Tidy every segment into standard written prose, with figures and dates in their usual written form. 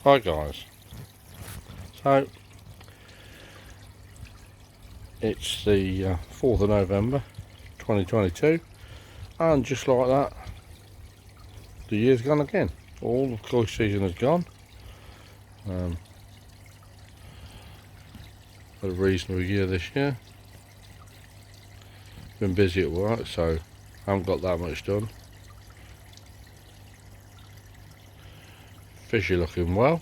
Hi guys, so it's the 4th of November 2022 and just like that the year's gone again. All the close season has gone. Had a reasonable year this year. Been busy at work, so haven't got that much done. Fish are looking well.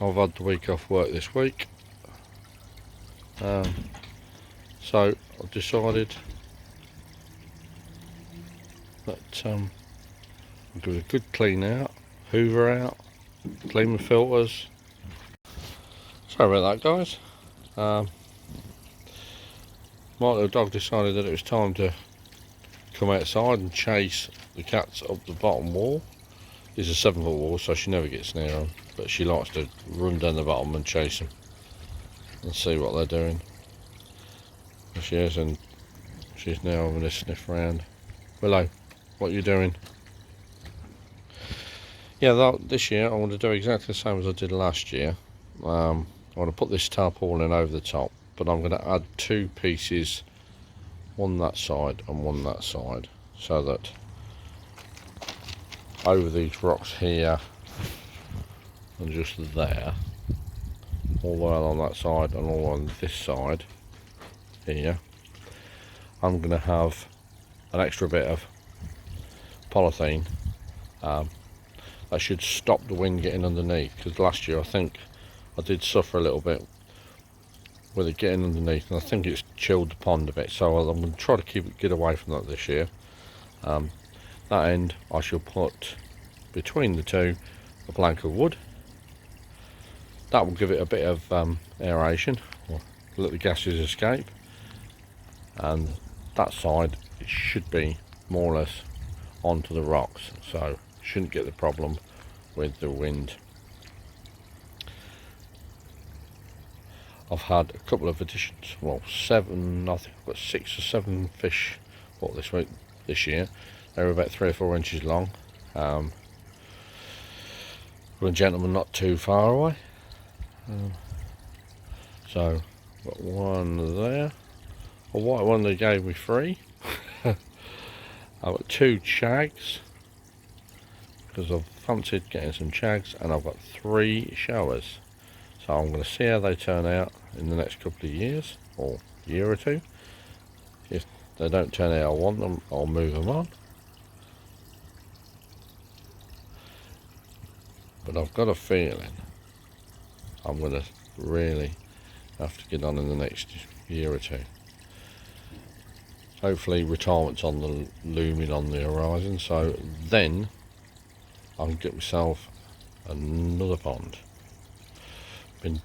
I've had the week off work this week, so I've decided that I'll give it a good clean out, hoover out, clean the filters. Sorry about that guys. My little dog decided that it was time to come outside and chase the cats up the bottom wall. It's a 7-foot wall, so she never gets near them, but she likes to run down the bottom and chase them and see what they're doing. There she is, and she's now having a sniff around. Willow, what are you doing? Yeah, this year I want to do exactly the same as I did last year. I want to put this tarpaulin over the top, but I'm going to add 2 pieces, one that side and one that side, so that over these rocks here and just there, all the way on that side and all on this side here, I'm going to have an extra bit of polythene that should stop the wind getting underneath, because last year I think I did suffer a little bit with it getting underneath, and I think it's chilled the pond a bit, so I'm going to try to get away from that this year. That end I shall put between the two a plank of wood. That will give it a bit of aeration, or let the gases escape, and that side it should be more or less onto the rocks, so shouldn't get the problem with the wind. I've had a couple of additions, well 7, I think I've got 6 or 7 fish caught this year. They were about 3 or 4 inches long. From a gentleman not too far away. So got one there, a white one they gave me free. I've got 2 chags because I've fancied getting some chags, and I've got 3 showers. So I'm going to see how they turn out in the next couple of years, or year or 2. If they don't turn out I want them, I'll move them on. But I've got a feeling I'm going to really have to get on in the next year or 2. Hopefully retirement's on the looming on the horizon, so then I can get myself another pond. Been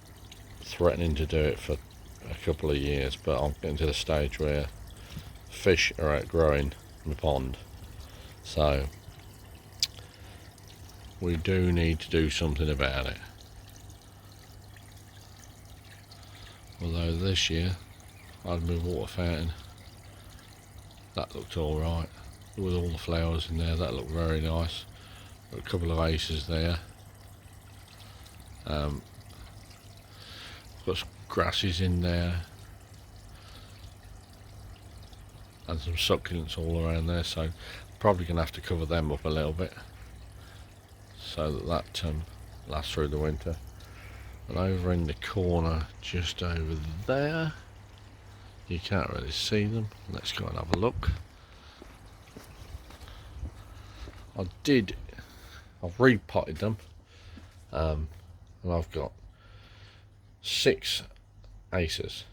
threatening to do it for a couple of years, but I'm getting to the stage where fish are outgrowing the pond, so we do need to do something about it. Although this year I had my water fountain, that looked alright with all the flowers in there, that looked very nice. Got a couple of aces there. Got some grasses in there and some succulents all around there, so probably gonna have to cover them up a little bit so that lasts through the winter. And over in the corner just over there, you can't really see them. Let's go and have a look. I've repotted them, and I've got 6 aces.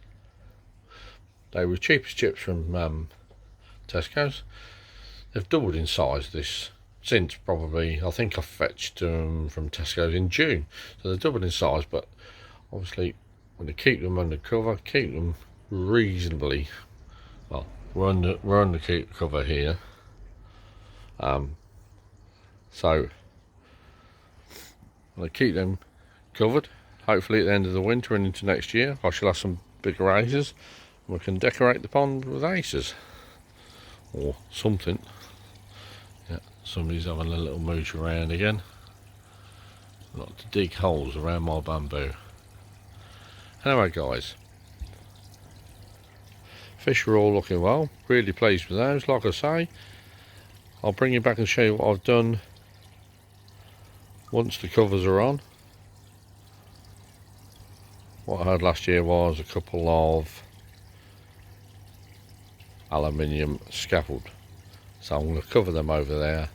They were cheapest chips from Tesco's. They've doubled in size since probably, I think I fetched them from Tesco's in June, so they've doubled in size. But obviously when to keep them under cover, keep them reasonably well. We're under keep cover here, so I'm going to keep them covered. Hopefully at the end of the winter and into next year I shall have some bigger aces, and we can decorate the pond with aces or something. Yeah, somebody's having a little mooch around again. not to dig holes around my bamboo. Anyway guys, fish are all looking well, really pleased with those. Like I say, I'll bring you back and show you what I've done once the covers are on. What I had last year was a couple of aluminium scaffold, so I'm going to cover them over there.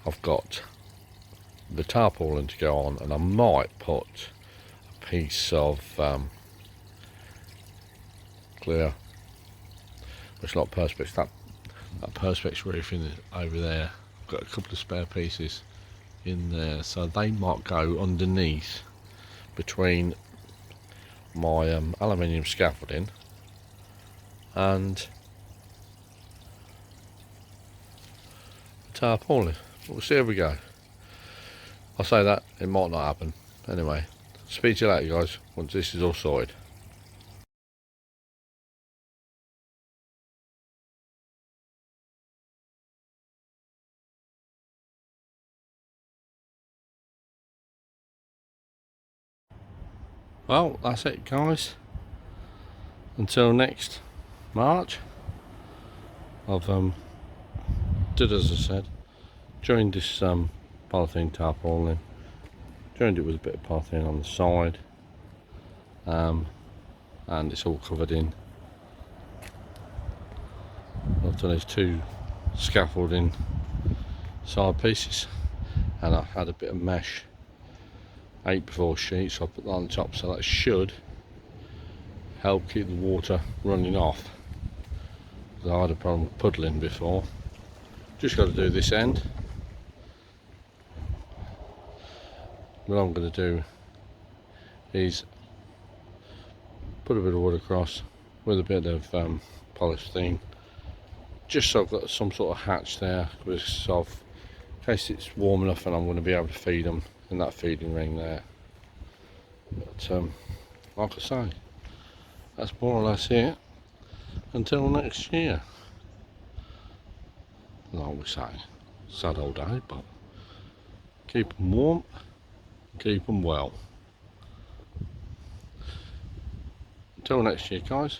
I've got the tarpaulin to go on, and I might put a piece of clear, it's not perspex, that perspex roofing over there. I've got a couple of spare pieces in there, so they might go underneath between my aluminium scaffolding and tarpaulin. We'll see how we go. I'll say that, it might not happen. Anyway, speak to you later guys, once this is all sorted. Well, that's it guys. Until next March, I've did as I said, joined this polythene tarpaulin, joined it with a bit of polythene on the side, and it's all covered in. I've done these two scaffolding side pieces, and I had a bit of mesh 8x4 sheet, so I put that on top, so that should help keep the water running off, because I had a problem with puddling before. Just got to do this end. What I'm going to do is put a bit of wood across with a bit of polythene, just so I've got some sort of hatch there, because in case it's warm enough and I'm going to be able to feed them in that feeding ring there. But like I say, that's more or less it until next year. Like we say, sad old day, but keep them warm, keep them well. Until next year guys.